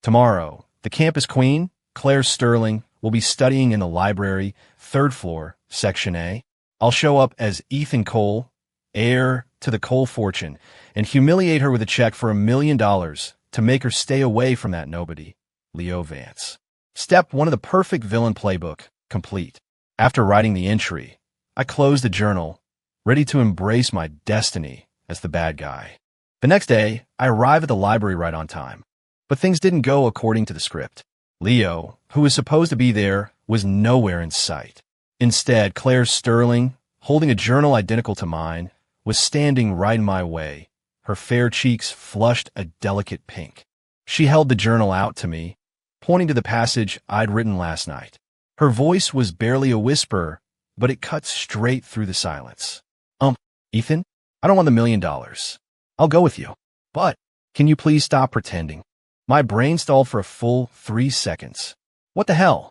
Tomorrow, the campus queen, Claire Sterling, will be studying in the library, 3rd floor, Section A. I'll show up as Ethan Cole, heir to the Cole fortune, and humiliate her with a check for $1 million to make her stay away from that nobody, Leo Vance. Step 1 of the perfect villain playbook, complete. After writing the entry, I closed the journal, ready to embrace my destiny as the bad guy. The next day, I arrive at the library right on time. But things didn't go according to the script. Leo, who was supposed to be there, was nowhere in sight. Instead, Claire Sterling, holding a journal identical to mine, was standing right in my way. Her fair cheeks flushed a delicate pink. She held the journal out to me, pointing to the passage I'd written last night. Her voice was barely a whisper, but it cut straight through the silence. Ethan, I don't want the $1 million. I'll go with you. But can you please stop pretending? My brain stalled for a full 3 seconds. What the hell?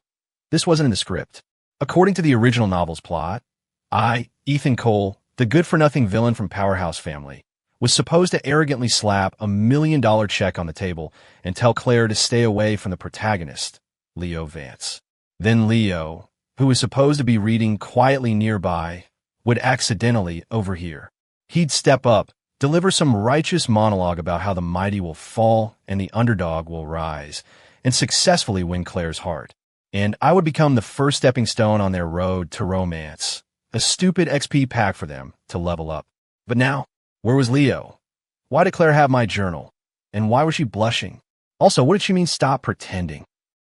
This wasn't in the script. According to the original novel's plot, I, Ethan Cole, the good-for-nothing villain from Powerhouse Family, was supposed to arrogantly slap $1 million check on the table and tell Claire to stay away from the protagonist, Leo Vance. Then Leo, who was supposed to be reading quietly nearby, would accidentally overhear. He'd step up, deliver some righteous monologue about how the mighty will fall and the underdog will rise, and successfully win Claire's heart. And I would become the first stepping stone on their road to romance, a stupid XP pack for them to level up. But now, where was Leo? Why did Claire have my journal? And why was she blushing? Also, what did she mean stop pretending?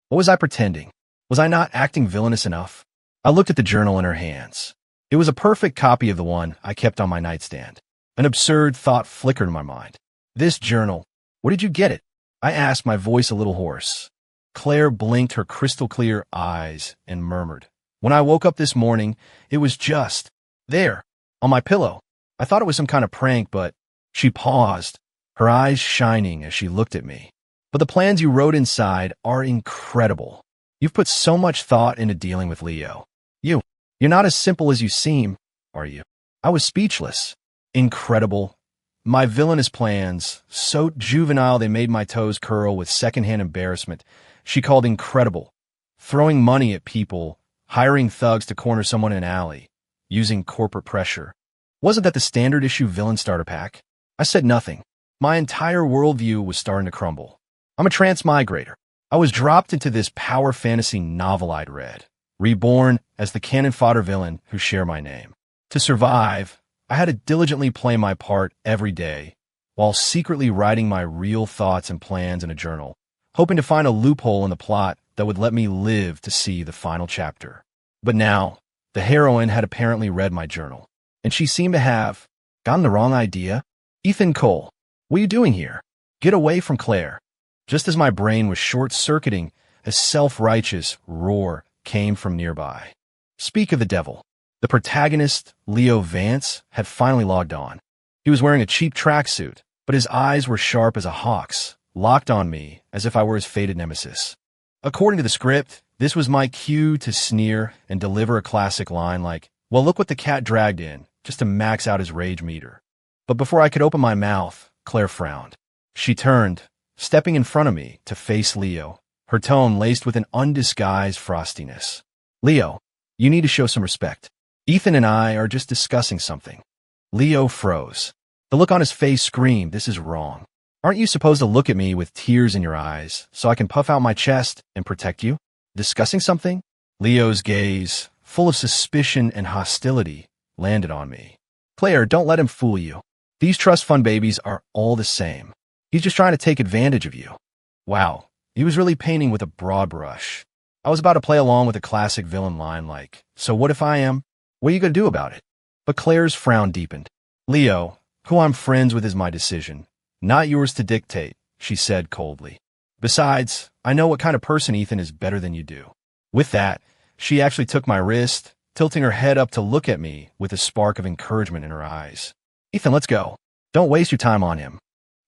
What was I pretending? Was I not acting villainous enough? I looked at the journal in her hands. It was a perfect copy of the one I kept on my nightstand. An absurd thought flickered in my mind. This journal, where did you get it? I asked, my voice a little hoarse. Claire blinked her crystal-clear eyes and murmured, "When I woke up this morning, it was just there, on my pillow. I thought it was some kind of prank, but..." She paused, her eyes shining as she looked at me. "But the plans you wrote inside are incredible. You've put so much thought into dealing with Leo. You're not as simple as you seem, are you?" I was speechless. Incredible. My villainous plans, so juvenile they made my toes curl with secondhand embarrassment, she called incredible. Throwing money at people, hiring thugs to corner someone in an alley, using corporate pressure. Wasn't that the standard issue villain starter pack? I said nothing. My entire worldview was starting to crumble. I'm a transmigrator. I was dropped into this power fantasy novel I'd read, reborn as the cannon fodder villain who share my name. To survive, I had to diligently play my part every day, while secretly writing my real thoughts and plans in a journal, hoping to find a loophole in the plot that would let me live to see the final chapter. But now, the heroine had apparently read my journal, and she seemed to have gotten the wrong idea. "Ethan Cole, what are you doing here? Get away from Claire." Just as my brain was short-circuiting, a self-righteous roar came from nearby. Speak of the devil. The protagonist, Leo Vance, had finally logged on. He was wearing a cheap tracksuit, but his eyes were sharp as a hawk's, locked on me as if I were his fated nemesis. According to the script, this was my cue to sneer and deliver a classic line like, "Well, look what the cat dragged in," just to max out his rage meter. But before I could open my mouth, Claire frowned. She turned, stepping in front of me to face Leo, her tone laced with an undisguised frostiness. "Leo, you need to show some respect. Ethan and I are just discussing something." Leo froze. The look on his face screamed, "This is wrong. Aren't you supposed to look at me with tears in your eyes so I can puff out my chest and protect you? Discussing something?" Leo's gaze, full of suspicion and hostility, landed on me. "Claire, don't let him fool you. These trust fund babies are all the same. He's just trying to take advantage of you." Wow, he was really painting with a broad brush. I was about to play along with a classic villain line like, "So what if I am? What are you going to do about it?" But Claire's frown deepened. "Leo, who I'm friends with, is my decision, not yours to dictate," she said coldly. "Besides, I know what kind of person Ethan is better than you do." With that, she actually took my wrist, tilting her head up to look at me with a spark of encouragement in her eyes. "Ethan, let's go. Don't waste your time on him."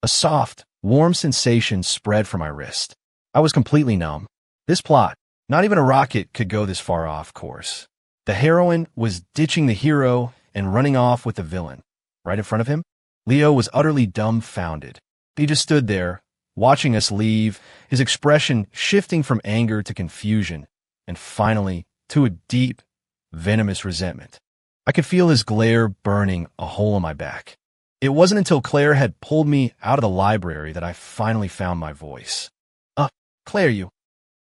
A soft, warm sensation spread from my wrist. I was completely numb. This plot, not even a rocket could go this far off course. The heroine was ditching the hero and running off with the villain. Right in front of him, Leo was utterly dumbfounded. He just stood there, watching us leave, his expression shifting from anger to confusion, and finally to a deep, venomous resentment. I could feel his glare burning a hole in my back. It wasn't until Claire had pulled me out of the library that I finally found my voice. Claire, you.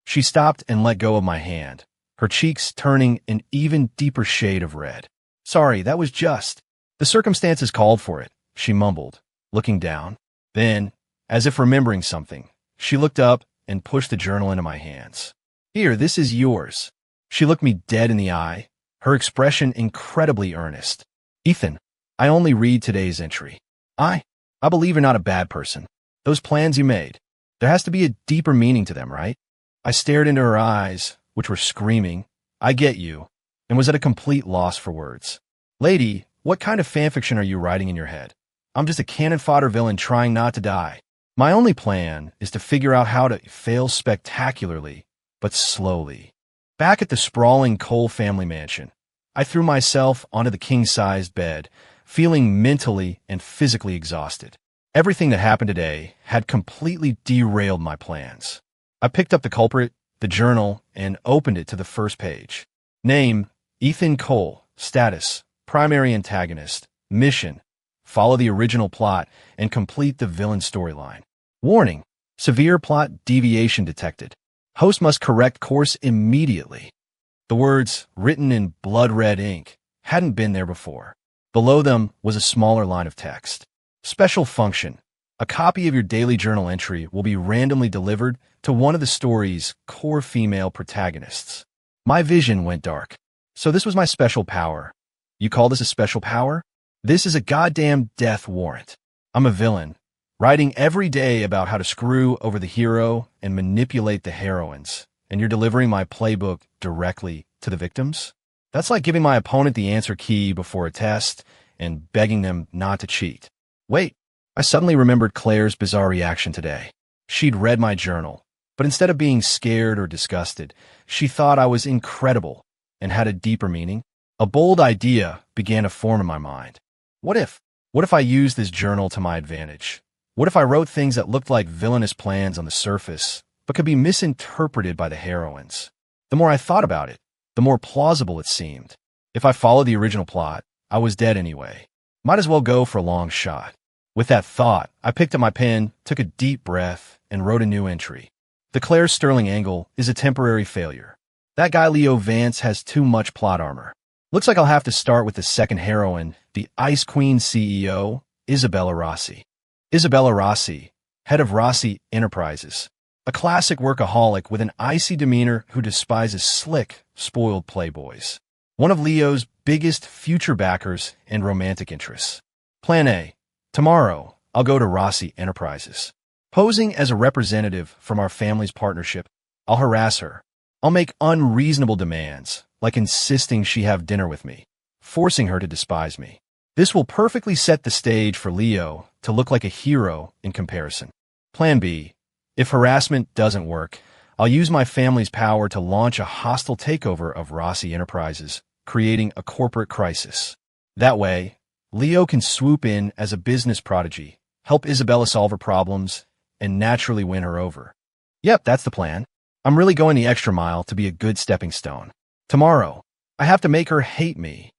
She stopped and let go of my hand, her cheeks turning an even deeper shade of red. Sorry, that was just. The circumstances called for it, she mumbled, looking down. Then, as if remembering something, she looked up and pushed the journal into my hands. Here, this is yours. She looked me dead in the eye, her expression incredibly earnest. Ethan, I only read today's entry. I believe you're not a bad person. Those plans you made, there has to be a deeper meaning to them, right? I stared into her eyes, which were screaming, I get you, and was at a complete loss for words. Lady, what kind of fanfiction are you writing in your head? I'm just a cannon fodder villain trying not to die. My only plan is to figure out how to fail spectacularly, but slowly. Back at the sprawling Cole family mansion, I threw myself onto the king-sized bed, feeling mentally and physically exhausted. Everything that happened today had completely derailed my plans. I picked up the culprit, the journal, and opened it to the first page. Name, Ethan Cole. Status, primary antagonist. Mission, follow the original plot and complete the villain storyline. Warning, severe plot deviation detected. Host must correct course immediately. The words, written in blood-red ink, hadn't been there before. Below them was a smaller line of text. Special function. A copy of your daily journal entry will be randomly delivered to one of the story's core female protagonists. My vision went dark. So this was my special power. You call this a special power? This is a goddamn death warrant. I'm a villain, writing every day about how to screw over the hero and manipulate the heroines, and you're delivering my playbook directly to the victims? That's like giving my opponent the answer key before a test and begging them not to cheat. Wait, I suddenly remembered Claire's bizarre reaction today. She'd read my journal, but instead of being scared or disgusted, she thought I was incredible and had a deeper meaning. A bold idea began to form in my mind. What if I used this journal to my advantage? What if I wrote things that looked like villainous plans on the surface, but could be misinterpreted by the heroines? The more I thought about it, the more plausible it seemed. If I followed the original plot, I was dead anyway. Might as well go for a long shot. With that thought, I picked up my pen, took a deep breath, and wrote a new entry. The Claire Sterling angle is a temporary failure. That guy Leo Vance has too much plot armor. Looks like I'll have to start with the second heroine, the Ice Queen CEO, Isabella Rossi. Isabella Rossi, head of Rossi Enterprises. A classic workaholic with an icy demeanor who despises slick, spoiled playboys. One of Leo's biggest future backers and romantic interests. Plan A. Tomorrow, I'll go to Rossi Enterprises. Posing as a representative from our family's partnership, I'll harass her. I'll make unreasonable demands, like insisting she have dinner with me, forcing her to despise me. This will perfectly set the stage for Leo to look like a hero in comparison. Plan B. If harassment doesn't work, I'll use my family's power to launch a hostile takeover of Rossi Enterprises, creating a corporate crisis. That way, Leo can swoop in as a business prodigy, help Isabella solve her problems, and naturally win her over. Yep, that's the plan. I'm really going the extra mile to be a good stepping stone. Tomorrow, I have to make her hate me.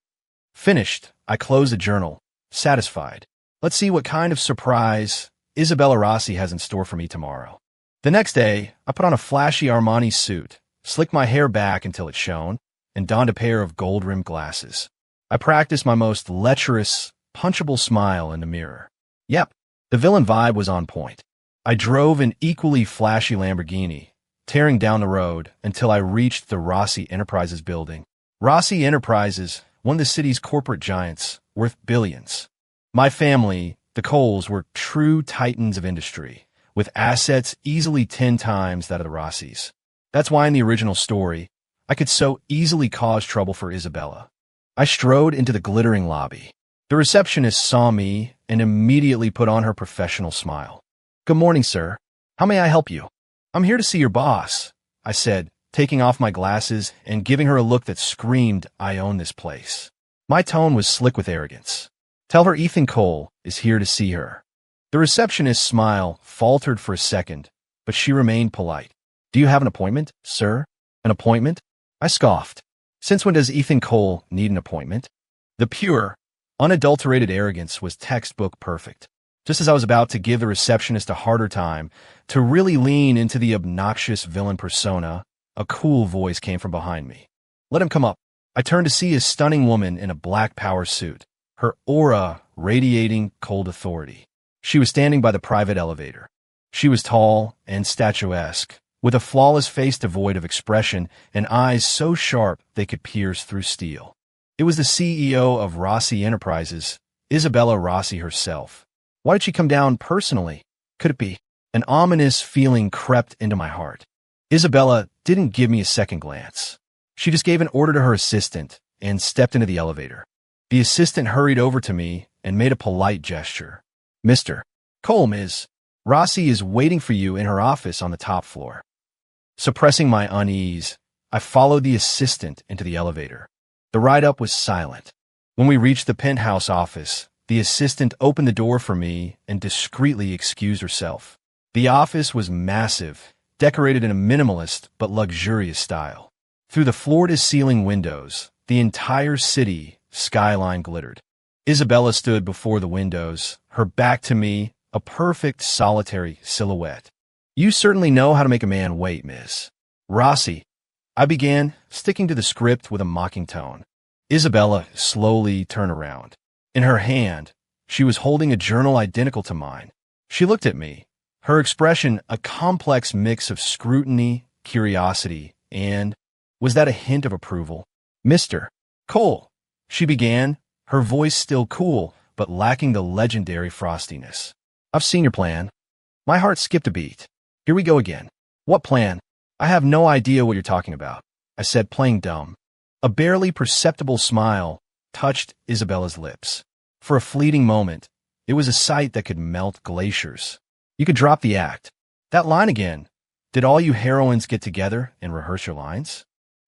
Finished, I close the journal, satisfied. Let's see what kind of surprise Isabella Rossi has in store for me tomorrow. The next day, I put on a flashy Armani suit, slicked my hair back until it shone, and donned a pair of gold-rimmed glasses. I practiced my most lecherous, punchable smile in the mirror. Yep, the villain vibe was on point. I drove an equally flashy Lamborghini, tearing down the road until I reached the Rossi Enterprises building. Rossi Enterprises, one of the city's corporate giants, worth billions. My family, the Coles, were true titans of industry, with assets easily 10 times that of the Rossis. That's why in the original story, I could so easily cause trouble for Isabella. I strode into the glittering lobby. The receptionist saw me and immediately put on her professional smile. Good morning, sir. How may I help you? I'm here to see your boss, I said, taking off my glasses and giving her a look that screamed, I own this place. My tone was slick with arrogance. Tell her Ethan Cole is here to see her. The receptionist's smile faltered for a second, but she remained polite. Do you have an appointment, sir? An appointment? I scoffed. Since when does Ethan Cole need an appointment? The pure, unadulterated arrogance was textbook perfect. Just as I was about to give the receptionist a harder time, to really lean into the obnoxious villain persona, a cool voice came from behind me. Let him come up. I turned to see a stunning woman in a black power suit, her aura radiating cold authority. She was standing by the private elevator. She was tall and statuesque, with a flawless face devoid of expression and eyes so sharp they could pierce through steel. It was the CEO of Rossi Enterprises, Isabella Rossi herself. Why did she come down personally? Could it be? An ominous feeling crept into my heart. Isabella didn't give me a second glance. She just gave an order to her assistant and stepped into the elevator. The assistant hurried over to me and made a polite gesture. Mr. Cole, Ms. Rossi is waiting for you in her office on the top floor. Suppressing my unease, I followed the assistant into the elevator. The ride-up was silent. When we reached the penthouse office, the assistant opened the door for me and discreetly excused herself. The office was massive, decorated in a minimalist but luxurious style. Through the floor-to-ceiling windows, the entire city skyline glittered. Isabella stood before the windows, her back to me, a perfect solitary silhouette. You certainly know how to make a man wait, Miss Rossi. I began, sticking to the script with a mocking tone. Isabella slowly turned around. In her hand, she was holding a journal identical to mine. She looked at me, her expression a complex mix of scrutiny, curiosity, and, was that a hint of approval? Mr. Cole, she began, her voice still cool, but lacking the legendary frostiness. I've seen your plan. My heart skipped a beat. Here we go again. What plan? I have no idea what you're talking about, I said, playing dumb. A barely perceptible smile touched Isabella's lips. For a fleeting moment, it was a sight that could melt glaciers. You could drop the act. That line again. Did all you heroines get together and rehearse your lines?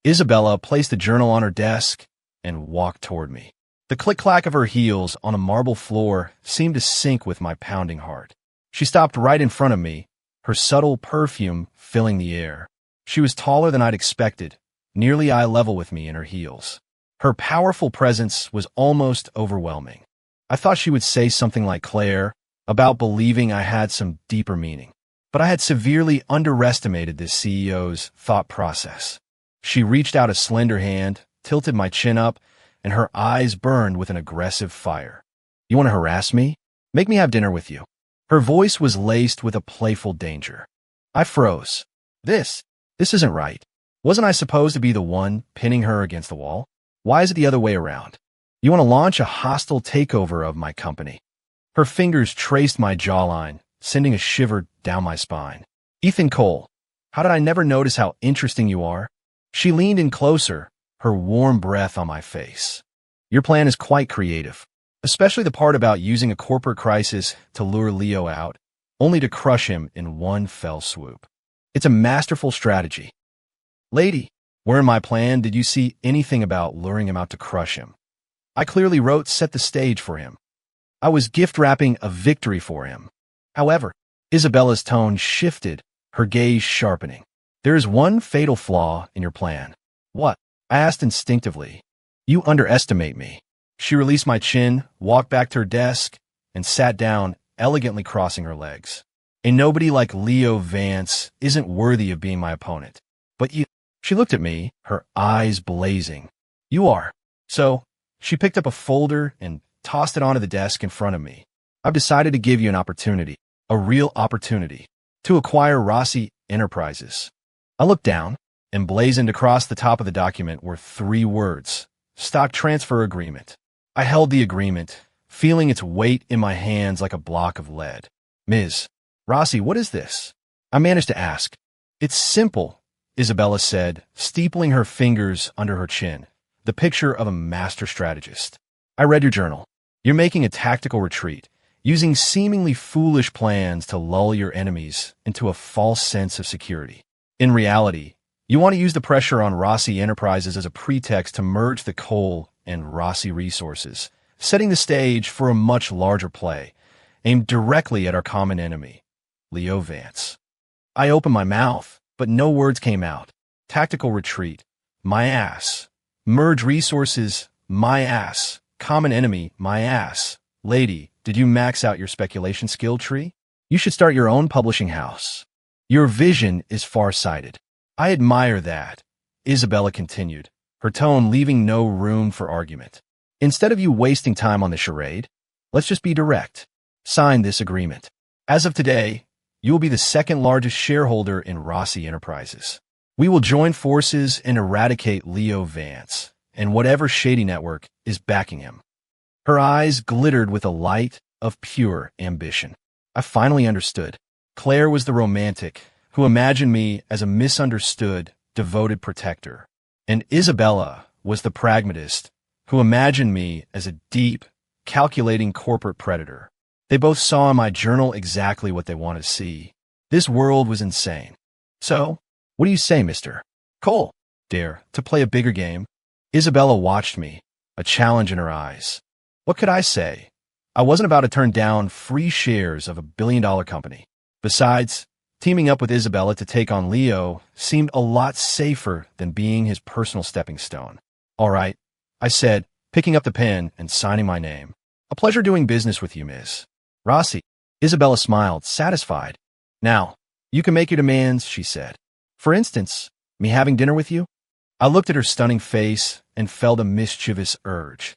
Isabella placed the journal on her desk and walked toward me. The click-clack of her heels on a marble floor seemed to sync with my pounding heart. She stopped right in front of me, her subtle perfume filling the air. She was taller than I'd expected, nearly eye level with me in her heels. Her powerful presence was almost overwhelming. I thought she would say something like Claire, about believing I had some deeper meaning. But I had severely underestimated this CEO's thought process. She reached out a slender hand, tilted my chin up, and her eyes burned with an aggressive fire. You want to harass me? Make me have dinner with you. Her voice was laced with a playful danger. I froze. This isn't right. Wasn't I supposed to be the one pinning her against the wall? Why is it the other way around? You want to launch a hostile takeover of my company? Her fingers traced my jawline, sending a shiver down my spine. Ethan Cole, how did I never notice how interesting you are? She leaned in closer, her warm breath on my face. Your plan is quite creative, especially the part about using a corporate crisis to lure Leo out, only to crush him in one fell swoop. It's a masterful strategy. Lady, where in my plan did you see anything about luring him out to crush him? I clearly wrote set the stage for him. I was gift-wrapping a victory for him. However, Isabella's tone shifted, her gaze sharpening. There is one fatal flaw in your plan. What? I asked instinctively. You underestimate me. She released my chin, walked back to her desk, and sat down, elegantly crossing her legs. A nobody like Leo Vance isn't worthy of being my opponent. But you... She looked at me, her eyes blazing. You are. So, she picked up a folder and tossed it onto the desk in front of me. I've decided to give you an opportunity, a real opportunity, to acquire Rossi Enterprises. I looked down, and blazoned across the top of the document were 3 words: stock transfer agreement. I held the agreement, feeling its weight in my hands like a block of lead. Ms. Rossi, what is this? I managed to ask. It's simple, Isabella said, steepling her fingers under her chin, the picture of a master strategist. I read your journal. You're making a tactical retreat, using seemingly foolish plans to lull your enemies into a false sense of security. In reality, you want to use the pressure on Rossi Enterprises as a pretext to merge the Cole and Rossi resources, setting the stage for a much larger play, aimed directly at our common enemy, Leo Vance. I opened my mouth, but no words came out. Tactical retreat, my ass. Merge resources, my ass. Common enemy, my ass. Lady, did you max out your speculation skill tree? You should start your own publishing house. Your vision is far-sighted. I admire that, Isabella continued, her tone leaving no room for argument. Instead of you wasting time on the charade, let's just be direct. Sign this agreement. As of today, you will be the second largest shareholder in Rossi Enterprises. We will join forces and eradicate Leo Vance and whatever shady network is backing him. Her eyes glittered with a light of pure ambition. I finally understood. Claire was the romantic who imagined me as a misunderstood, devoted protector, and Isabella was the pragmatist who imagined me as a deep, calculating corporate predator. They both saw in my journal exactly what they wanted to see. This world was insane. So, what do you say, Mr. Cole? Dare to play a bigger game? Isabella watched me, a challenge in her eyes. What could I say? I wasn't about to turn down free shares of a billion-dollar company. Besides, teaming up with Isabella to take on Leo seemed a lot safer than being his personal stepping stone. All right, I said, picking up the pen and signing my name. A pleasure doing business with you, Miss Rossi. Isabella smiled, satisfied. Now, you can make your demands, she said. For instance, me having dinner with you? I looked at her stunning face and felt a mischievous urge.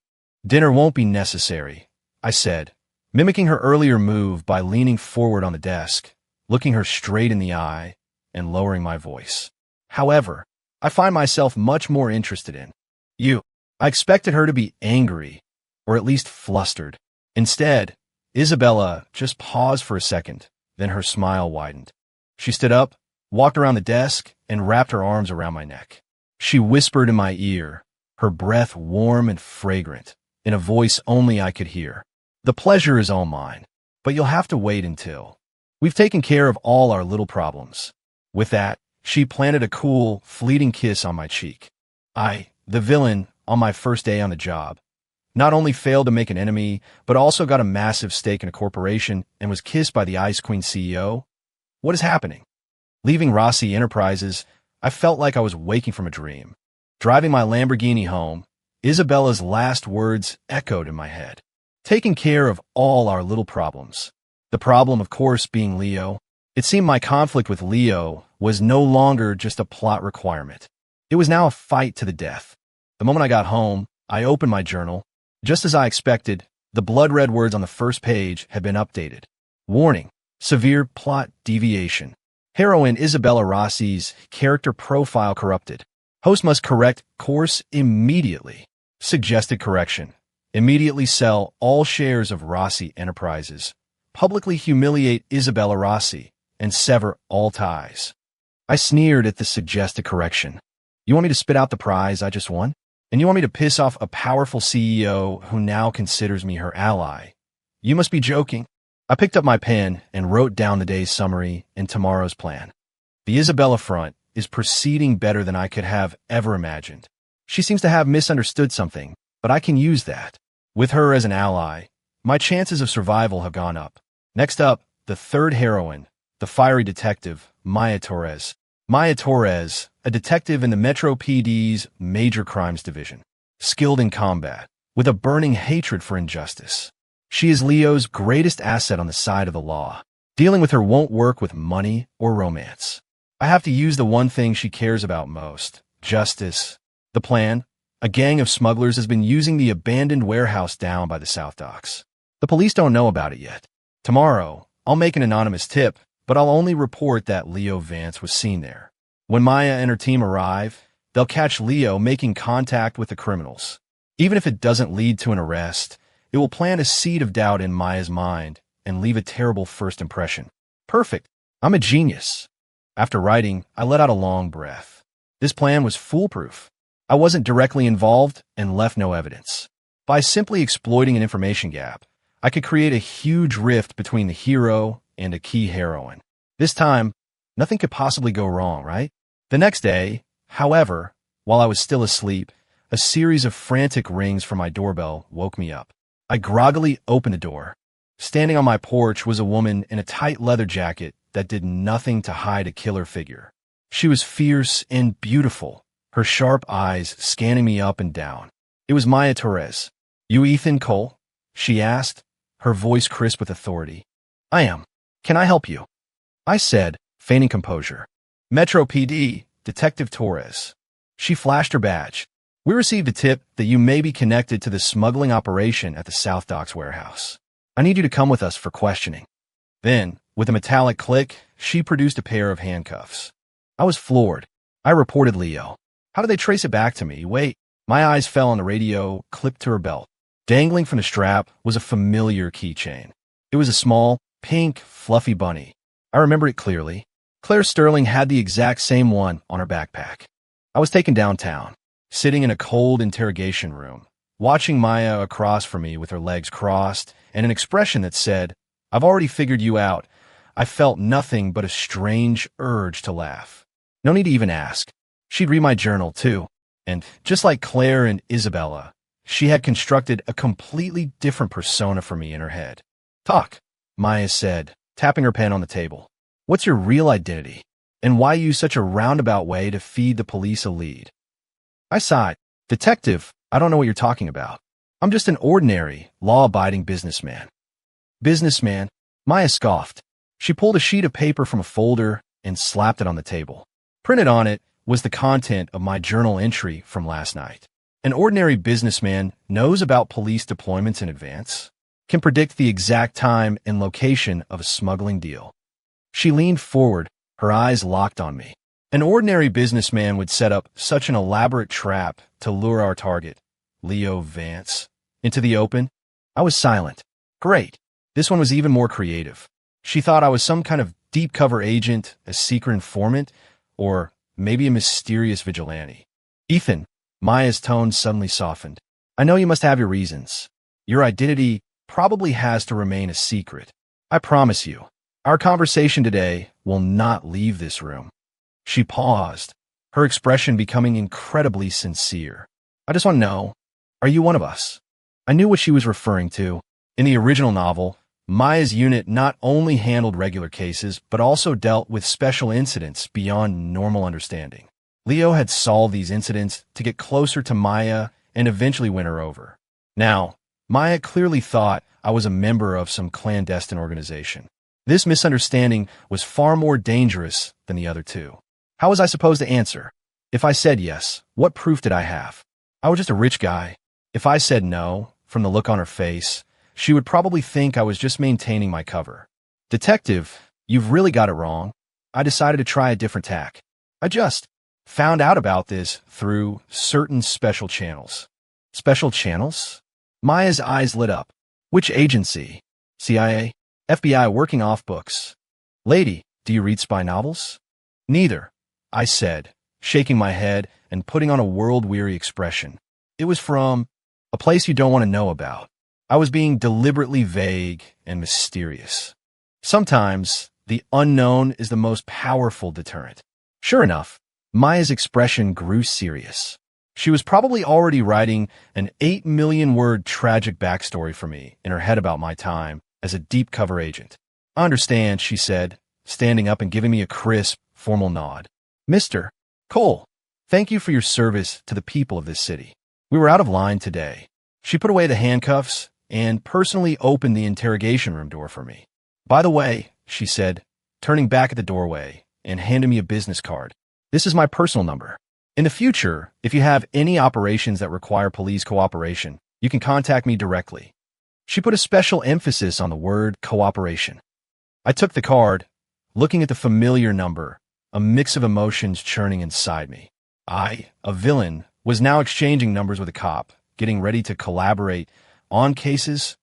Dinner won't be necessary, I said, mimicking her earlier move by leaning forward on the desk, looking her straight in the eye, and lowering my voice. However, I find myself much more interested in you. I expected her to be angry, or at least flustered. Instead, Isabella just paused for a second, then her smile widened. She stood up, walked around the desk, and wrapped her arms around my neck. She whispered in my ear, her breath warm and fragrant, in a voice only I could hear. The pleasure is all mine, but you'll have to wait until we've taken care of all our little problems. With that, she planted a cool, fleeting kiss on my cheek. I, the villain, on my first day on the job, not only failed to make an enemy, but also got a massive stake in a corporation and was kissed by the Ice Queen CEO? What is happening? Leaving Rossi Enterprises, I felt like I was waking from a dream. Driving my Lamborghini home, Isabella's last words echoed in my head. Taking care of all our little problems. The problem, of course, being Leo. It seemed my conflict with Leo was no longer just a plot requirement. It was now a fight to the death. The moment I got home, I opened my journal. Just as I expected, the blood-red words on the first page had been updated. Warning: severe plot deviation. Heroine Isabella Rossi's character profile corrupted. Host must correct course immediately. Suggested correction: immediately sell all shares of Rossi Enterprises, publicly humiliate Isabella Rossi, and sever all ties. I sneered at the suggested correction. You want me to spit out the prize I just won? And you want me to piss off a powerful CEO who now considers me her ally? You must be joking. I picked up my pen and wrote down the day's summary and tomorrow's plan. The Isabella front is proceeding better than I could have ever imagined. She seems to have misunderstood something, but I can use that. With her as an ally, my chances of survival have gone up. Next up, the third heroine, the fiery detective, Maya Torres. Maya Torres, a detective in the Metro PD's Major Crimes Division, skilled in combat, with a burning hatred for injustice. She is Leo's greatest asset on the side of the law. Dealing with her won't work with money or romance. I have to use the one thing she cares about most: justice. The plan: a gang of smugglers has been using the abandoned warehouse down by the South Docks. The police don't know about it yet. Tomorrow, I'll make an anonymous tip, but I'll only report that Leo Vance was seen there. When Maya and her team arrive, they'll catch Leo making contact with the criminals. Even if it doesn't lead to an arrest, it will plant a seed of doubt in Maya's mind and leave a terrible first impression. Perfect. I'm a genius. After writing, I let out a long breath. This plan was foolproof. I wasn't directly involved and left no evidence. By simply exploiting an information gap, I could create a huge rift between the hero and a key heroine. This time, nothing could possibly go wrong, right? The next day, however, while I was still asleep, a series of frantic rings from my doorbell woke me up. I groggily opened the door. Standing on my porch was a woman in a tight leather jacket that did nothing to hide a killer figure. She was fierce and beautiful, her sharp eyes scanning me up and down. It was Maya Torres. "You Ethan Cole?" she asked, her voice crisp with authority. "I am. Can I help you?" I said, feigning composure. "Metro PD, Detective Torres." She flashed her badge. "We received a tip that you may be connected to the smuggling operation at the South Docks warehouse. I need you to come with us for questioning." Then, with a metallic click, she produced a pair of handcuffs. I was floored. I reported Leo. How did they trace it back to me? Wait. My eyes fell on the radio clipped to her belt. Dangling from the strap was a familiar keychain. It was a small, pink, fluffy bunny. I remember it clearly. Claire Sterling had the exact same one on her backpack. I was taken downtown, sitting in a cold interrogation room, watching Maya across from me with her legs crossed and an expression that said, "I've already figured you out." I felt nothing but a strange urge to laugh. No need to even ask. She'd read my journal, too. And just like Claire and Isabella, she had constructed a completely different persona for me in her head. "Talk," Maya said, tapping her pen on the table. "What's your real identity? And why use such a roundabout way to feed the police a lead?" I sighed. "Detective, I don't know what you're talking about. I'm just an ordinary, law-abiding businessman." "Businessman?" Maya scoffed. She pulled a sheet of paper from a folder and slapped it on the table. Printed on it was the content of my journal entry from last night. "An ordinary businessman knows about police deployments in advance, can predict the exact time and location of a smuggling deal." She leaned forward, her eyes locked on me. "An ordinary businessman would set up such an elaborate trap to lure our target, Leo Vance, into the open." I was silent. Great. This one was even more creative. She thought I was some kind of deep cover agent, a secret informant, or maybe a mysterious vigilante. "Ethan," Maya's tone suddenly softened. "I know you must have your reasons. Your identity probably has to remain a secret. I promise you, our conversation today will not leave this room." She paused, her expression becoming incredibly sincere. "I just want to know, are you one of us?" I knew what she was referring to. In the original novel, Maya's unit not only handled regular cases, but also dealt with special incidents beyond normal understanding. Leo had solved these incidents to get closer to Maya and eventually win her over. Now, Maya clearly thought I was a member of some clandestine organization. This misunderstanding was far more dangerous than the other two. How was I supposed to answer? If I said yes, what proof did I have? I was just a rich guy. If I said no, from the look on her face, she would probably think I was just maintaining my cover. "Detective, you've really got it wrong." I decided to try a different tack. "I just found out about this through certain special channels." "Special channels?" Maya's eyes lit up. "Which agency? CIA? FBI working off books?" "Lady, do you read spy novels?" "Neither," I said, shaking my head and putting on a world-weary expression. "It was from a place you don't want to know about." I was being deliberately vague and mysterious. Sometimes, the unknown is the most powerful deterrent. Sure enough, Maya's expression grew serious. She was probably already writing an 8 million-word tragic backstory for me in her head about my time as a deep cover agent. "I understand," she said, standing up and giving me a crisp, formal nod. "Mr. Cole, thank you for your service to the people of this city. We were out of line today." She put away the handcuffs and personally opened the interrogation room door for me. "By the way," she said, turning back at the doorway and handing me a business card, "this is my personal number. In the future, if you have any operations that require police cooperation, you can contact me directly." She put a special emphasis on the word cooperation. I took the card, looking at the familiar number, a mix of emotions churning inside me. I, a villain, was now exchanging numbers with a cop, getting ready to collaborate on cases.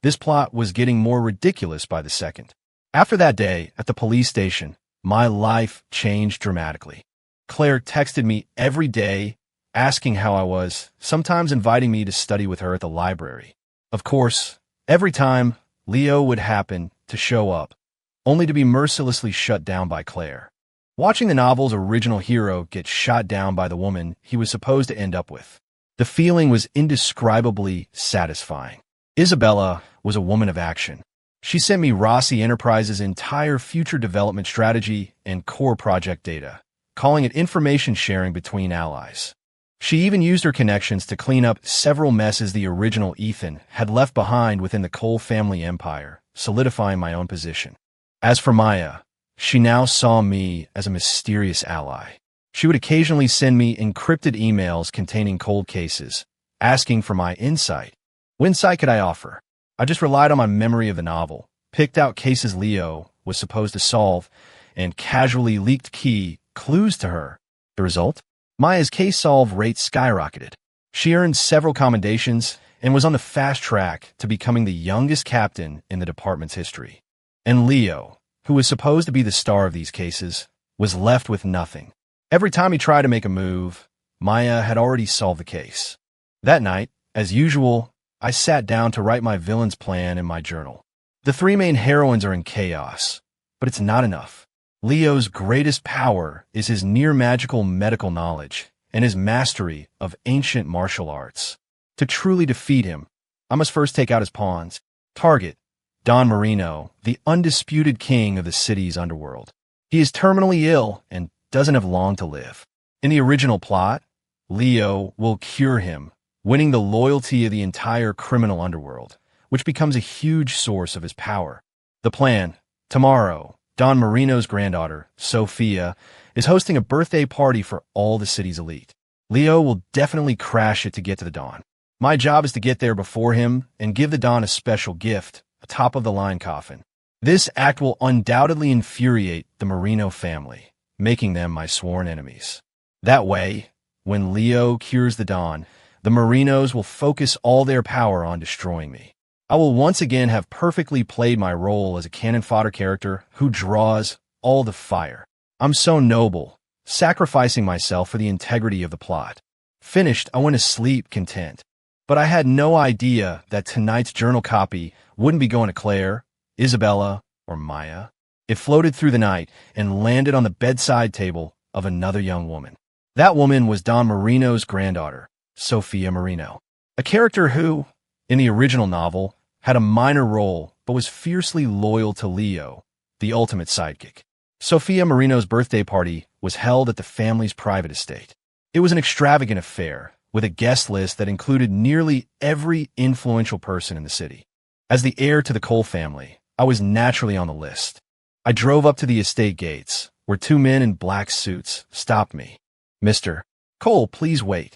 This plot was getting more ridiculous by the second. After that day at the police station, my life changed dramatically. Claire texted me every day, asking how I was, sometimes inviting me to study with her at the library. Of course, every time, Leo would happen to show up, only to be mercilessly shut down by Claire. Watching the novel's original hero get shot down by the woman he was supposed to end up with, the feeling was indescribably satisfying. Isabella was a woman of action. She sent me Rossi Enterprises' entire future development strategy and core project data, calling it information sharing between allies. She even used her connections to clean up several messes the original Ethan had left behind within the Cole family empire, solidifying my own position. As for Maya, she now saw me as a mysterious ally. She would occasionally send me encrypted emails containing cold cases, asking for my insight. What insight could I offer? I just relied on my memory of the novel, picked out cases Leo was supposed to solve, and casually leaked key clues to her. The result? Maya's case solve rate skyrocketed. She earned several commendations and was on the fast track to becoming the youngest captain in the department's history. And Leo, who was supposed to be the star of these cases, was left with nothing. Every time he tried to make a move, Maya had already solved the case. That night, as usual, I sat down to write my villain's plan in my journal. The three main heroines are in chaos, but it's not enough. Leo's greatest power is his near-magical medical knowledge and his mastery of ancient martial arts. To truly defeat him, I must first take out his pawns. Target: Don Marino, the undisputed king of the city's underworld. He is terminally ill and doesn't have long to live. In the original plot, Leo will cure him, winning the loyalty of the entire criminal underworld, which becomes a huge source of his power. The plan: tomorrow, Don Marino's granddaughter, Sophia, is hosting a birthday party for all the city's elite. Leo will definitely crash it to get to the Don. My job is to get there before him and give the Don a special gift, a top-of-the-line coffin. This act will undoubtedly infuriate the Marino family, making them my sworn enemies. That way, when Leo cures the Don, the Marinos will focus all their power on destroying me. I will once again have perfectly played my role as a cannon fodder character who draws all the fire. I'm so noble, sacrificing myself for the integrity of the plot. Finished, I went to sleep content. But I had no idea that tonight's journal copy wouldn't be going to Claire, Isabella, or Maya. It floated through the night and landed on the bedside table of another young woman. That woman was Don Marino's granddaughter, Sophia Marino, a character who, in the original novel, had a minor role but was fiercely loyal to Leo, the ultimate sidekick. Sophia Marino's birthday party was held at the family's private estate. It was an extravagant affair, with a guest list that included nearly every influential person in the city. As the heir to the Cole family, I was naturally on the list. I drove up to the estate gates, where two men in black suits stopped me. "Mr. Cole, please wait."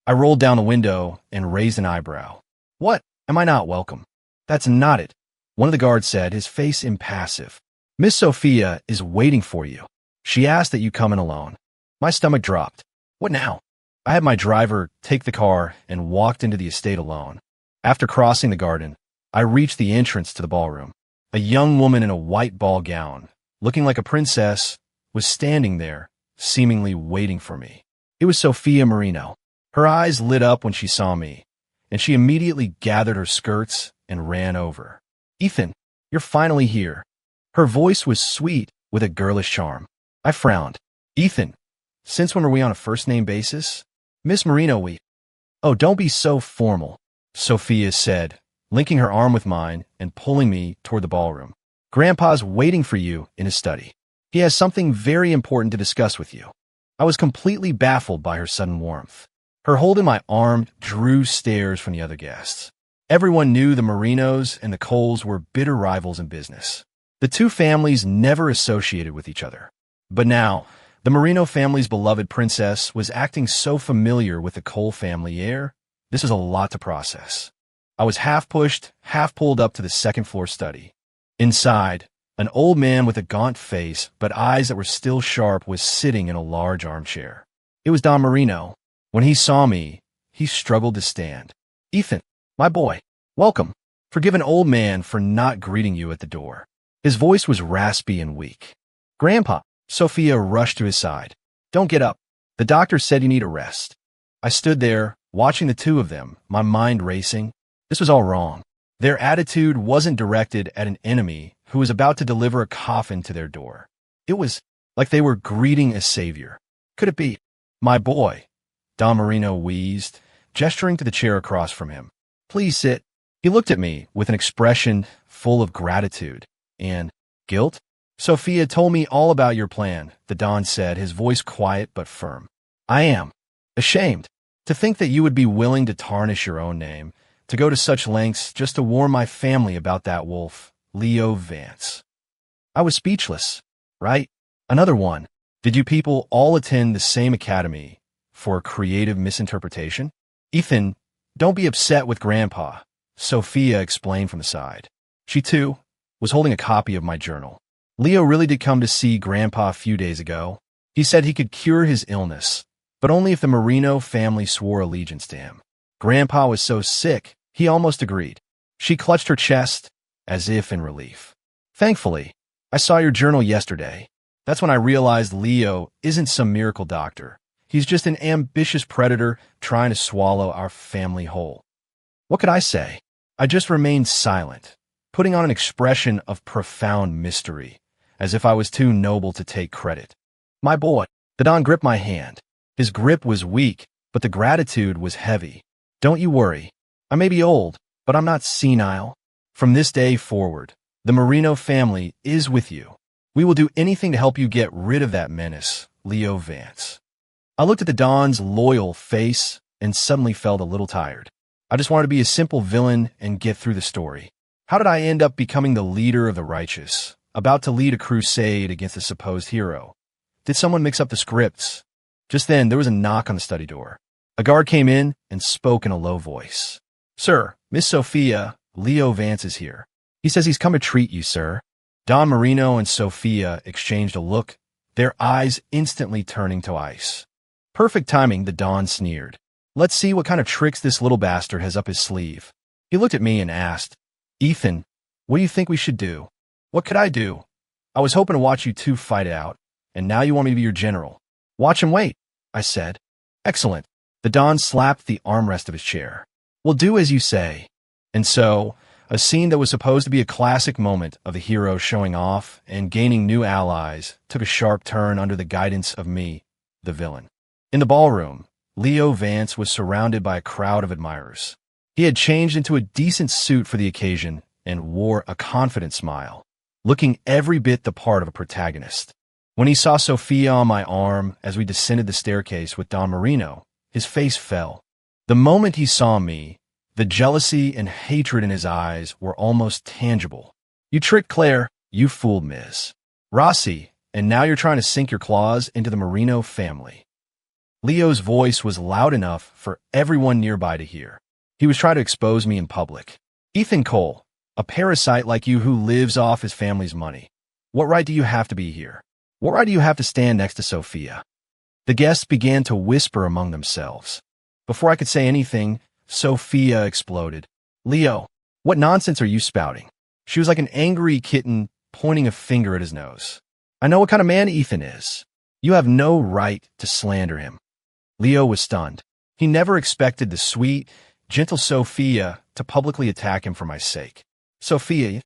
I rolled down the window and raised an eyebrow. "What? Am I not welcome?" "That's not it," one of the guards said, his face impassive. "Miss Sophia is waiting for you. She asked that you come in alone." My stomach dropped. What now? I had my driver take the car and walked into the estate alone. After crossing the garden, I reached the entrance to the ballroom. A young woman in a white ball gown, looking like a princess, was standing there, seemingly waiting for me. It was Sophia Marino. Her eyes lit up when she saw me, and she immediately gathered her skirts and ran over. "Ethan, you're finally here." Her voice was sweet with a girlish charm. I frowned. "Ethan, since when were we on a first-name basis?" "Miss Marino, we—" "Oh, don't be so formal," Sophia said, linking her arm with mine and pulling me toward the ballroom. "Grandpa's waiting for you in his study. He has something very important to discuss with you." I was completely baffled by her sudden warmth. Her hold in my arm drew stares from the other guests. Everyone knew the Marinos and the Coles were bitter rivals in business. The two families never associated with each other. But now, the Marino family's beloved princess was acting so familiar with the Cole family heir. This was a lot to process. I was half pushed, half pulled up to the second-floor study. Inside, an old man with a gaunt face but eyes that were still sharp was sitting in a large armchair. It was Don Marino. When he saw me, he struggled to stand. "Ethan, my boy, welcome. Forgive an old man for not greeting you at the door." His voice was raspy and weak. "Grandpa," Sophia rushed to his side. "Don't get up. The doctor said you need a rest." I stood there, watching the two of them, my mind racing. This was all wrong. Their attitude wasn't directed at an enemy who was about to deliver a coffin to their door. It was like they were greeting a savior. Could it be? "My boy," Don Marino wheezed, gesturing to the chair across from him. "Please sit." He looked at me with an expression full of gratitude and guilt. Sophia told me all about your plan, the Don said, his voice quiet but firm. I am ashamed to think that you would be willing to tarnish your own name, to go to such lengths just to warn my family about that wolf, Leo Vance. I was speechless. Right? Another one. Did you people all attend the same academy for creative misinterpretation? Ethan, don't be upset with Grandpa, Sophia explained from the side. She, too, was holding a copy of my journal. Leo really did come to see Grandpa a few days ago. He said he could cure his illness, but only if the Marino family swore allegiance to him. Grandpa was so sick, he almost agreed. She clutched her chest, as if in relief. Thankfully, I saw your journal yesterday. That's when I realized Leo isn't some miracle doctor. He's just an ambitious predator trying to swallow our family whole. What could I say? I just remained silent, putting on an expression of profound mystery, as if I was too noble to take credit. My boy, the Don gripped my hand. His grip was weak, but the gratitude was heavy. Don't you worry. I may be old, but I'm not senile. From this day forward, the Marino family is with you. We will do anything to help you get rid of that menace, Leo Vance. I looked at the Don's loyal face and suddenly felt a little tired. I just wanted to be a simple villain and get through the story. How did I end up becoming the leader of the righteous, about to lead a crusade against a supposed hero? Did someone mix up the scripts? Just then, there was a knock on the study door. A guard came in and spoke in a low voice. Sir, Miss Sophia, Leo Vance is here. He says he's come to treat you, sir. Don Marino and Sophia exchanged a look, their eyes instantly turning to ice. Perfect timing, the Don sneered. Let's see what kind of tricks this little bastard has up his sleeve. He looked at me and asked, Ethan, what do you think we should do? What could I do? I was hoping to watch you two fight it out, and now you want me to be your general. Watch and wait, I said. Excellent. The Don slapped the armrest of his chair. We'll do as you say. And so, a scene that was supposed to be a classic moment of the hero showing off and gaining new allies took a sharp turn under the guidance of me, the villain. In the ballroom, Leo Vance was surrounded by a crowd of admirers. He had changed into a decent suit for the occasion and wore a confident smile, looking every bit the part of a protagonist. When he saw Sophia on my arm as we descended the staircase with Don Marino, his face fell. The moment he saw me, the jealousy and hatred in his eyes were almost tangible. You tricked Claire, you fooled Ms. Rossi, and now you're trying to sink your claws into the Marino family. Leo's voice was loud enough for everyone nearby to hear. He was trying to expose me in public. Ethan Cole, a parasite like you who lives off his family's money. What right do you have to be here? What right do you have to stand next to Sophia? The guests began to whisper among themselves. Before I could say anything, Sophia exploded. Leo, what nonsense are you spouting? She was like an angry kitten pointing a finger at his nose. I know what kind of man Ethan is. You have no right to slander him. Leo was stunned. He never expected the sweet, gentle Sophia to publicly attack him for my sake. Sophia,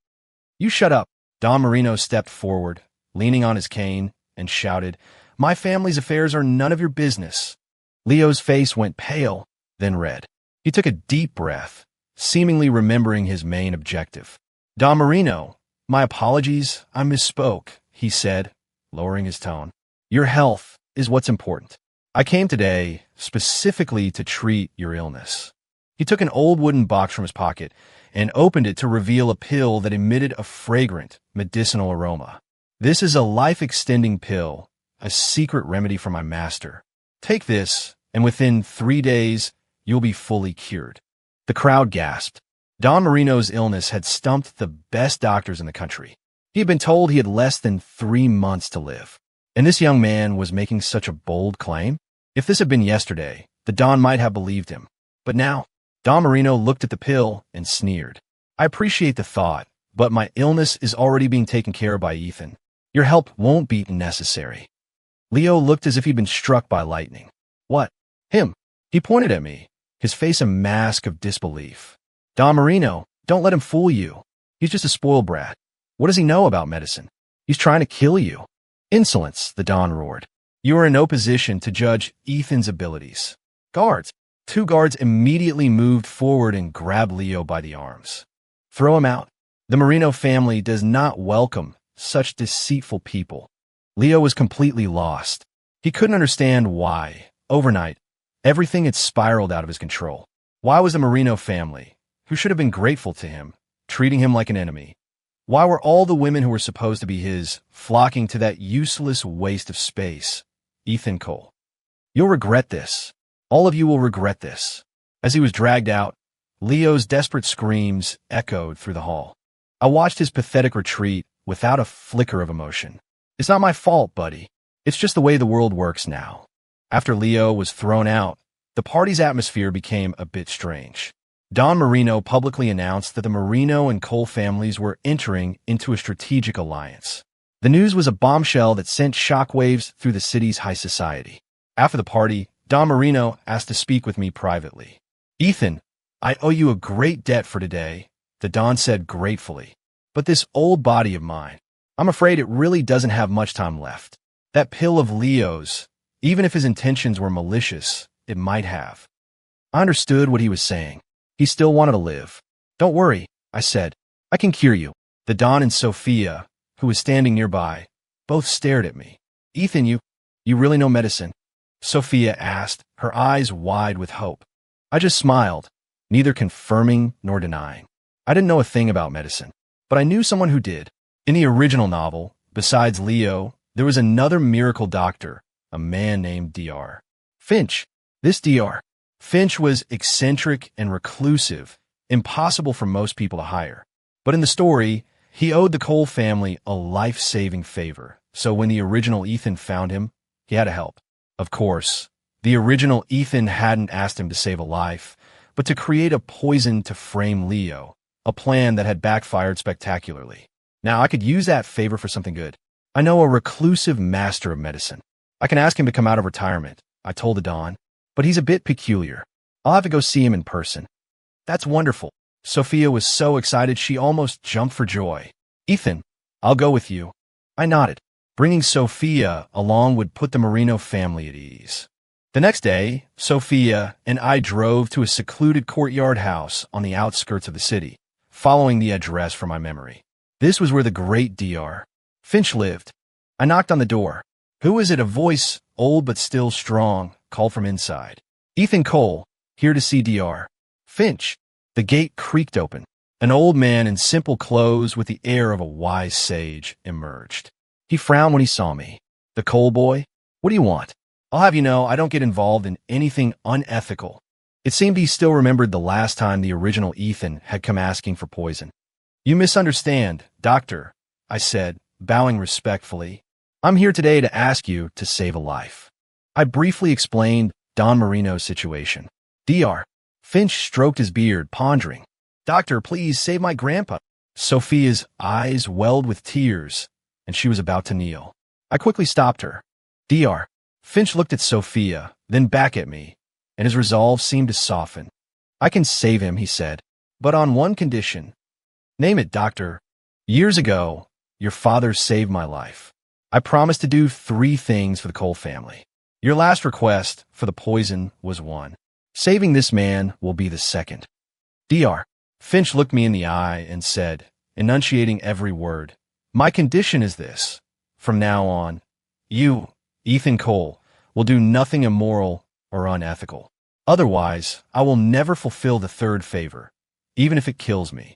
you shut up. Don Marino stepped forward, leaning on his cane, and shouted, My family's affairs are none of your business. Leo's face went pale, then red. He took a deep breath, seemingly remembering his main objective. Don Marino, my apologies, I misspoke, he said, lowering his tone. Your health is what's important. I came today specifically to treat your illness. He took an old wooden box from his pocket and opened it to reveal a pill that emitted a fragrant, medicinal aroma. This is a life-extending pill, a secret remedy from my master. Take this, and within 3 days, you'll be fully cured. The crowd gasped. Don Marino's illness had stumped the best doctors in the country. He had been told he had less than 3 months to live. And this young man was making such a bold claim? If this had been yesterday, the Don might have believed him. But now, Don Marino looked at the pill and sneered. I appreciate the thought, but my illness is already being taken care of by Ethan. Your help won't be necessary. Leo looked as if he'd been struck by lightning. What? Him? He pointed at me, his face a mask of disbelief. Don Marino, don't let him fool you. He's just a spoiled brat. What does he know about medicine? He's trying to kill you. Insolence, the Don roared. You are in no position to judge Ethan's abilities. Guards, Two guards immediately moved forward and grabbed Leo by the arms. Throw him out. The Marino family does not welcome such deceitful people. Leo was completely lost. He couldn't understand why, overnight, everything had spiraled out of his control. Why was the Marino family, who should have been grateful to him, treating him like an enemy? Why were all the women who were supposed to be his flocking to that useless waste of space, Ethan Cole? You'll regret this. All of you will regret this. As he was dragged out, Leo's desperate screams echoed through the hall. I watched his pathetic retreat without a flicker of emotion. It's not my fault, buddy. It's just the way the world works now. After Leo was thrown out, the party's atmosphere became a bit strange. Don Marino publicly announced that the Marino and Cole families were entering into a strategic alliance. The news was a bombshell that sent shockwaves through the city's high society. After the party, Don Marino asked to speak with me privately. Ethan, I owe you a great debt for today, the Don said gratefully. But this old body of mine, I'm afraid it really doesn't have much time left. That pill of Leo's, even if his intentions were malicious, it might have. I understood what he was saying. He still wanted to live. Don't worry, I said. I can cure you. The Don and Sophia, who was standing nearby, both stared at me. Ethan, you really know medicine? Sophia asked, her eyes wide with hope. I just smiled, neither confirming nor denying. I didn't know a thing about medicine, but I knew someone who did. In the original novel, besides Leo, there was another miracle doctor, a man named Dr. Finch. This Dr. Finch was eccentric and reclusive, impossible for most people to hire. But in the story, he owed the Cole family a life-saving favor, so when the original Ethan found him, he had to help. Of course, the original Ethan hadn't asked him to save a life, but to create a poison to frame Leo, a plan that had backfired spectacularly. Now I could use that favor for something good. I know a reclusive master of medicine. I can ask him to come out of retirement, I told the Don. But he's a bit peculiar. I'll have to go see him in person. That's wonderful. Sophia was so excited she almost jumped for joy. Ethan, I'll go with you. I nodded. Bringing Sophia along would put the Marino family at ease. The next day, Sophia and I drove to a secluded courtyard house on the outskirts of the city, following the address from my memory. This was where the great Dr. Finch lived. I knocked on the door. Who is it? A voice, old but still strong, called from inside. Ethan Cole, here to see Dr. Finch. The gate creaked open. An old man in simple clothes with the air of a wise sage emerged. He frowned when he saw me. The Cole boy? What do you want? I'll have you know I don't get involved in anything unethical. It seemed he still remembered the last time the original Ethan had come asking for poison. You misunderstand, Doctor, I said, bowing respectfully. I'm here today to ask you to save a life. I briefly explained Don Marino's situation. Dr. Finch stroked his beard, pondering. Doctor, please save my grandpa. Sophia's eyes welled with tears, and she was about to kneel. I quickly stopped her. Dr. Finch looked at Sophia, then back at me, and his resolve seemed to soften. I can save him, he said, but on one condition. Name it, Doctor. Years ago, your father saved my life. I promised to do 3 things for the Cole family. Your last request for the poison was one. Saving this man will be the second. Dr. Finch looked me in the eye and said, enunciating every word, my condition is this. From now on, you, Ethan Cole, will do nothing immoral or unethical. Otherwise, I will never fulfill the 3rd favor, even if it kills me.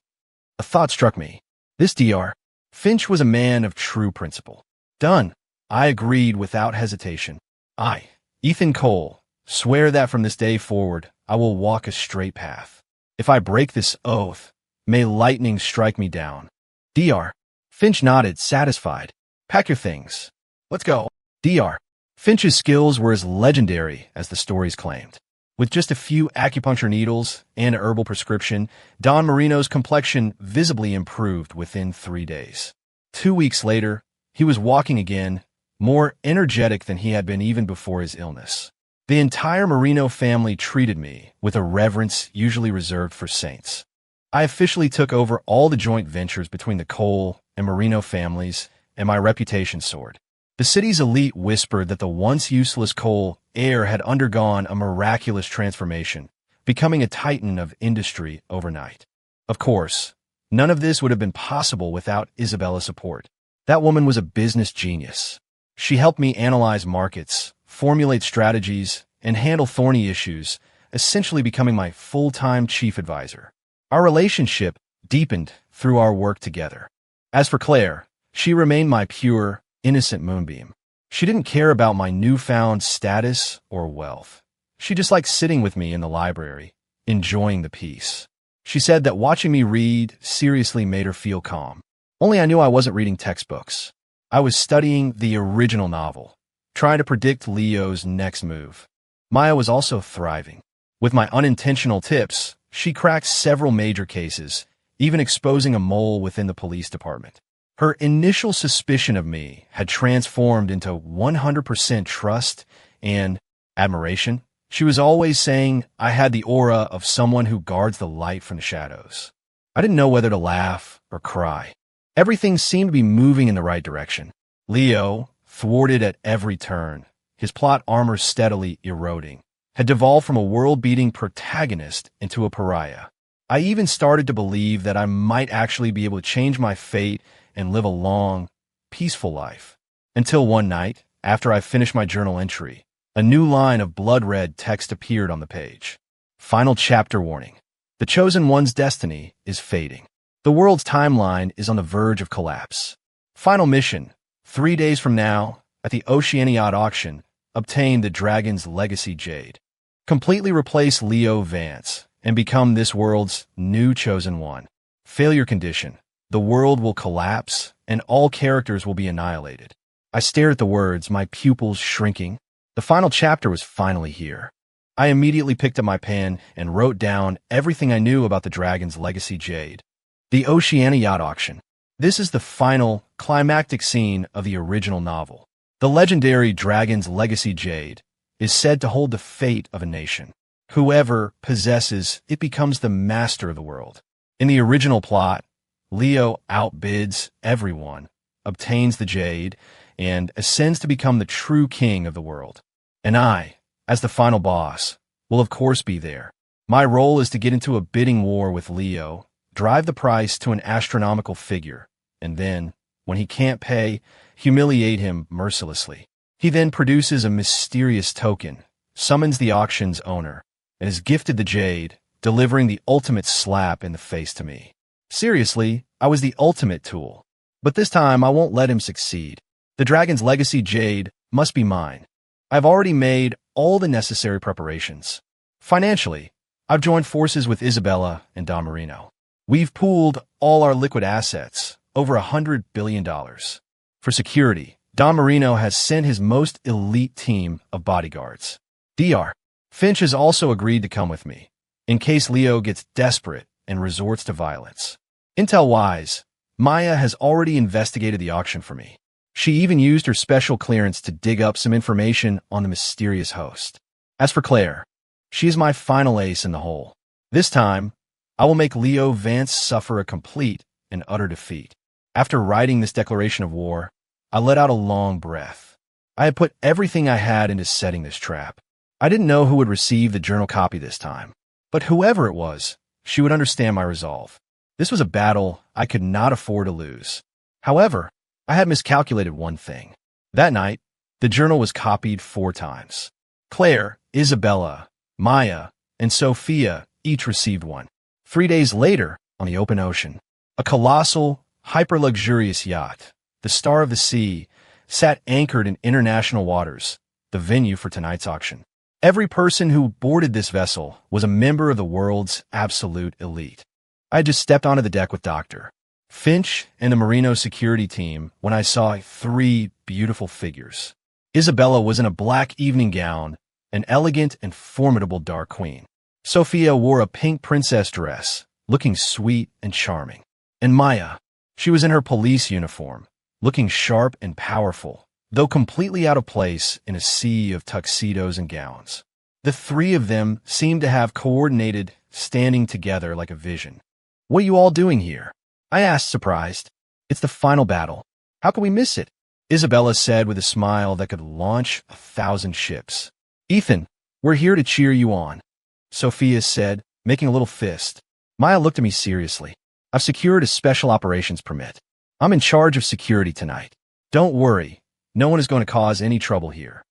A thought struck me. This Dr. Finch was a man of true principle. Done. I agreed without hesitation. I, Ethan Cole, swear that from this day forward, I will walk a straight path. If I break this oath, may lightning strike me down. Dr. Finch nodded, satisfied. Pack your things. Let's go. Dr. Finch's skills were as legendary as the stories claimed. With just a few acupuncture needles and a herbal prescription, Don Marino's complexion visibly improved within 3 days. 2 weeks later, he was walking again, more energetic than he had been even before his illness. The entire Marino family treated me with a reverence usually reserved for saints. I officially took over all the joint ventures between the Cole and Marino families, and my reputation soared. The city's elite whispered that the once useless Cole heir had undergone a miraculous transformation, becoming a titan of industry overnight. Of course, none of this would have been possible without Isabella's support. That woman was a business genius. She helped me analyze markets, formulate strategies, and handle thorny issues, essentially becoming my full-time chief advisor. Our relationship deepened through our work together. As for Claire, she remained my pure, innocent moonbeam. She didn't care about my newfound status or wealth. She just liked sitting with me in the library, enjoying the peace. She said that watching me read seriously made her feel calm. Only I knew I wasn't reading textbooks. I was studying the original novel, trying to predict Leo's next move. Maya was also thriving. With my unintentional tips, she cracked several major cases, even exposing a mole within the police department. Her initial suspicion of me had transformed into 100% trust and admiration. She was always saying I had the aura of someone who guards the light from the shadows. I didn't know whether to laugh or cry. Everything seemed to be moving in the right direction. Leo, thwarted at every turn, his plot armor steadily eroding, had devolved from a world-beating protagonist into a pariah. I even started to believe that I might actually be able to change my fate and live a long, peaceful life. Until one night, after I finished my journal entry, a new line of blood-red text appeared on the page. Final chapter warning. The Chosen One's destiny is fading. The world's timeline is on the verge of collapse. Final mission. 3 days from now, at the Oceaniad auction, obtain the Dragon's Legacy Jade. Completely replace Leo Vance and become this world's new Chosen One. Failure condition. The world will collapse and all characters will be annihilated. I stared at the words, my pupils shrinking. The final chapter was finally here. I immediately picked up my pen and wrote down everything I knew about the Dragon's Legacy Jade. The Oceaniad auction. This is the final, climactic scene of the original novel. The legendary Dragon's Legacy Jade is said to hold the fate of a nation. Whoever possesses it becomes the master of the world. In the original plot, Leo outbids everyone, obtains the jade, and ascends to become the true king of the world. And I, as the final boss, will of course be there. My role is to get into a bidding war with Leo, drive the price to an astronomical figure, and then, when he can't pay, humiliate him mercilessly. He then produces a mysterious token, summons the auction's owner, and is gifted the jade, delivering the ultimate slap in the face to me. Seriously, I was the ultimate tool. But this time I won't let him succeed. The Dragon's Legacy Jade must be mine. I've already made all the necessary preparations. Financially, I've joined forces with Isabella and Don Marino. We've pooled all our liquid assets, over $100 billion. For security, Don Marino has sent his most elite team of bodyguards. Dr. Finch has also agreed to come with me, in case Leo gets desperate and resorts to violence. Intel-wise, Maya has already investigated the auction for me. She even used her special clearance to dig up some information on the mysterious host. As for Claire, she is my final ace in the hole. This time, I will make Leo Vance suffer a complete and utter defeat. After writing this declaration of war, I let out a long breath. I had put everything I had into setting this trap. I didn't know who would receive the journal copy this time, but whoever it was, she would understand my resolve. This was a battle I could not afford to lose. However, I had miscalculated one thing. That night, the journal was copied 4 times. Claire, Isabella, Maya, and Sophia each received one. 3 days later, on the open ocean, a colossal, hyper-luxurious yacht, the Star of the Sea, sat anchored in international waters, the venue for tonight's auction. Every person who boarded this vessel was a member of the world's absolute elite. I had just stepped onto the deck with Dr. Finch and the Marino security team when I saw 3 beautiful figures. Isabella was in a black evening gown, an elegant and formidable dark queen. Sophia wore a pink princess dress, looking sweet and charming. And Maya, she was in her police uniform, looking sharp and powerful, though completely out of place in a sea of tuxedos and gowns. The 3 of them seemed to have coordinated, standing together like a vision. "What are you all doing here?" I asked, surprised. "It's the final battle. How can we miss it?" Isabella said with a smile that could launch 1,000 ships. Ethan, we're here to cheer you on, Sophia said, making a little fist. Maya looked at me seriously. I've secured a special operations permit. I'm in charge of security tonight. Don't worry, no one is going to cause any trouble here.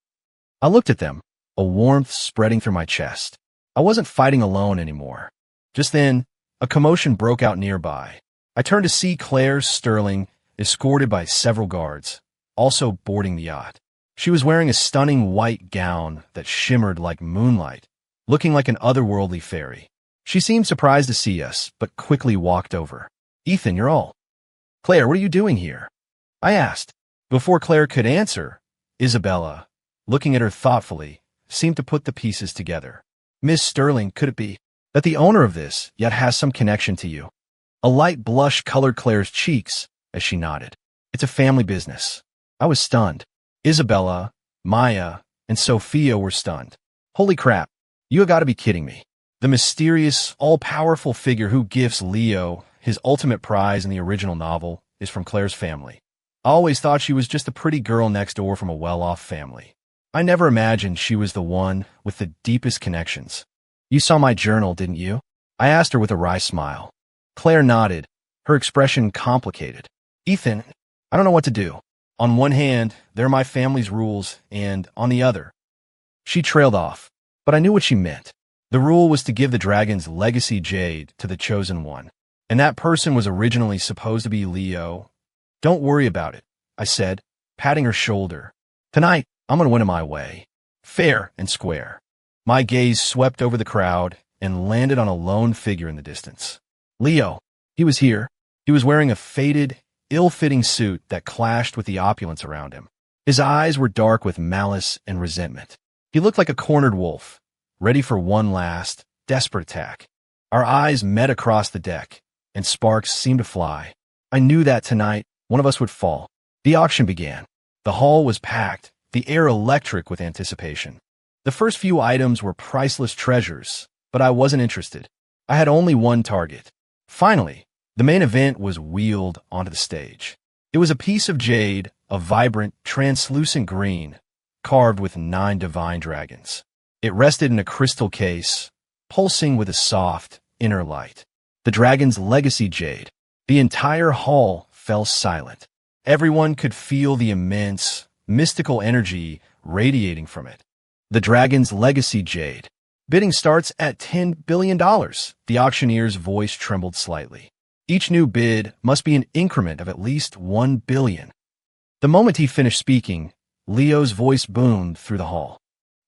I looked at them, a warmth spreading through my chest. I wasn't fighting alone anymore. Just then, a commotion broke out nearby. I turned to see Claire Sterling, escorted by several guards, also boarding the yacht. She was wearing a stunning white gown that shimmered like moonlight, looking like an otherworldly fairy. She seemed surprised to see us, but quickly walked over. Ethan, you're all. Claire, what are you doing here? I asked. Before Claire could answer, Isabella, looking at her thoughtfully, seemed to put the pieces together. Miss Sterling, could it be that the owner of this yet has some connection to you? A light blush colored Claire's cheeks as she nodded. It's a family business. I was stunned. Isabella, Maya, and Sophia were stunned. Holy crap, you have got to be kidding me. The mysterious, all-powerful figure who gifts Leo his ultimate prize in the original novel is from Claire's family. I always thought she was just a pretty girl next door from a well-off family. I never imagined she was the one with the deepest connections. You saw my journal, didn't you? I asked her with a wry smile. Claire nodded, her expression complicated. Ethan, I don't know what to do. On one hand, they're my family's rules, and on the other. She trailed off, but I knew what she meant. The rule was to give the dragon's legacy jade to the chosen one, and that person was originally supposed to be Leo. Don't worry about it, I said, patting her shoulder. Tonight, I'm going to win it my way. Fair and square. My gaze swept over the crowd and landed on a lone figure in the distance. Leo. He was here. He was wearing a faded, ill-fitting suit that clashed with the opulence around him. His eyes were dark with malice and resentment. He looked like a cornered wolf, ready for one last, desperate attack. Our eyes met across the deck, and sparks seemed to fly. I knew that tonight, one of us would fall. The auction began. The hall was packed, the air electric with anticipation. The first few items were priceless treasures, but I wasn't interested. I had only one target. Finally, the main event was wheeled onto the stage. It was a piece of jade, a vibrant, translucent green, carved with 9 divine dragons. It rested in a crystal case, pulsing with a soft, inner light. The dragon's legacy jade. The entire hall fell silent. Everyone could feel the immense, mystical energy radiating from it. The dragon's legacy jade. Bidding starts at $10 billion. The auctioneer's voice trembled slightly. Each new bid must be an increment of at least $1 billion. The moment he finished speaking, Leo's voice boomed through the hall.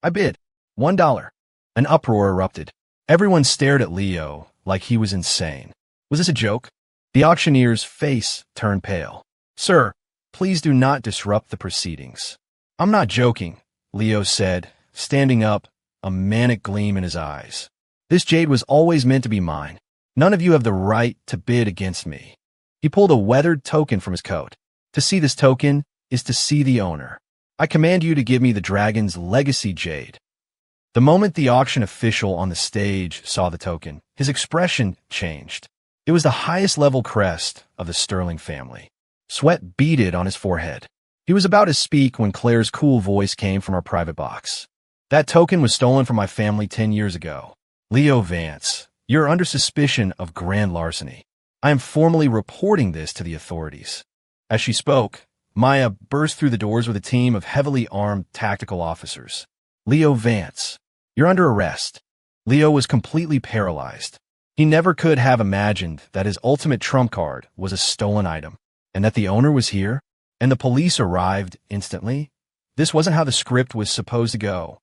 I bid $1. An uproar erupted. Everyone stared at Leo like he was insane. Was this a joke? The auctioneer's face turned pale. Sir, please do not disrupt the proceedings. I'm not joking, Leo said, standing up, a manic gleam in his eyes. This jade was always meant to be mine. None of you have the right to bid against me. He pulled a weathered token from his coat. To see this token is to see the owner. I command you to give me the dragon's legacy jade. The moment the auction official on the stage saw the token, his expression changed. It was the highest level crest of the Sterling family. Sweat beaded on his forehead. He was about to speak when Claire's cool voice came from our private box. That token was stolen from my family 10 years ago. Leo Vance, you're under suspicion of grand larceny. I am formally reporting this to the authorities. As she spoke, Maya burst through the doors with a team of heavily armed tactical officers. Leo Vance, you're under arrest. Leo was completely paralyzed. He never could have imagined that his ultimate trump card was a stolen item, and that the owner was here, and the police arrived instantly. This wasn't how the script was supposed to go.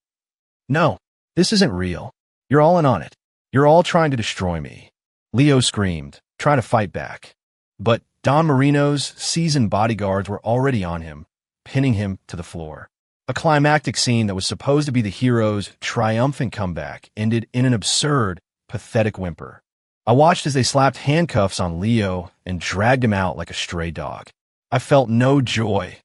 No, this isn't real. You're all in on it. You're all trying to destroy me. Leo screamed, trying to fight back. But Don Marino's seasoned bodyguards were already on him, pinning him to the floor. A climactic scene that was supposed to be the hero's triumphant comeback ended in an absurd, pathetic whimper. I watched as they slapped handcuffs on Leo and dragged him out like a stray dog. I felt no joy,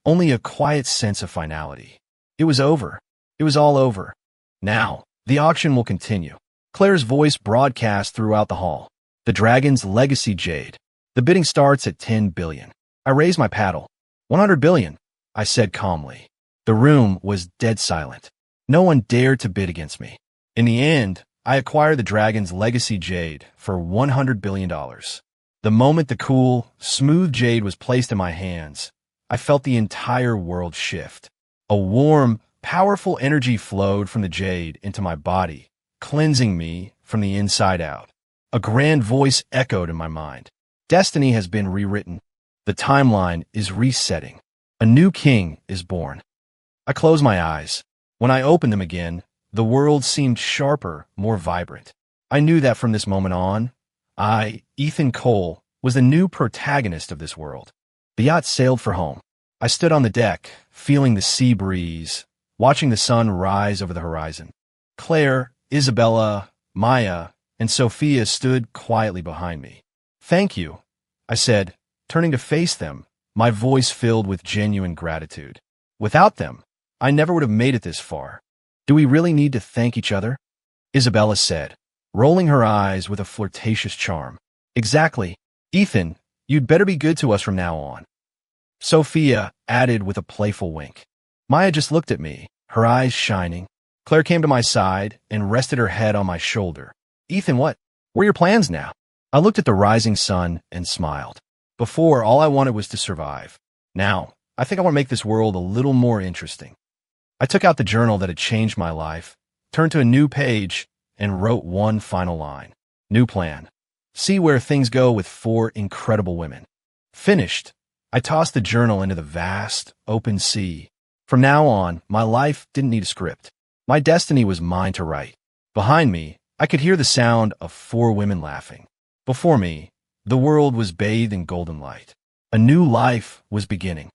only a quiet sense of finality. It was over. It was all over. Now, the auction will continue. Claire's voice broadcast throughout the hall. The dragon's legacy jade. The bidding starts at $10 billion. I raised my paddle. $100 billion, I said calmly. The room was dead silent. No one dared to bid against me. In the end, I acquired the dragon's legacy jade for $100 billion. The moment the cool, smooth jade was placed in my hands, I felt the entire world shift. A warm, powerful energy flowed from the jade into my body, cleansing me from the inside out. A grand voice echoed in my mind. Destiny has been rewritten. The timeline is resetting. A new king is born. I closed my eyes. When I opened them again, the world seemed sharper, more vibrant. I knew that from this moment on, I, Ethan Cole, was the new protagonist of this world. The yacht sailed for home. I stood on the deck, feeling the sea breeze, watching the sun rise over the horizon. Claire, Isabella, Maya, and Sophia stood quietly behind me. "Thank you," I said, turning to face them, my voice filled with genuine gratitude. Without them, I never would have made it this far. "Do we really need to thank each other?" Isabella said, rolling her eyes with a flirtatious charm. "Exactly. Ethan, you'd better be good to us from now on." Sophia added with a playful wink. Maya just looked at me, her eyes shining. Claire came to my side and rested her head on my shoulder. "Ethan, what are your plans now?" I looked at the rising sun and smiled. Before, all I wanted was to survive. Now, I think I want to make this world a little more interesting. I took out the journal that had changed my life, turned to a new page, and wrote one final line. New plan. See where things go with 4 incredible women. Finished. I tossed the journal into the vast, open sea. From now on, my life didn't need a script. My destiny was mine to write. Behind me, I could hear the sound of 4 women laughing. Before me, the world was bathed in golden light. A new life was beginning.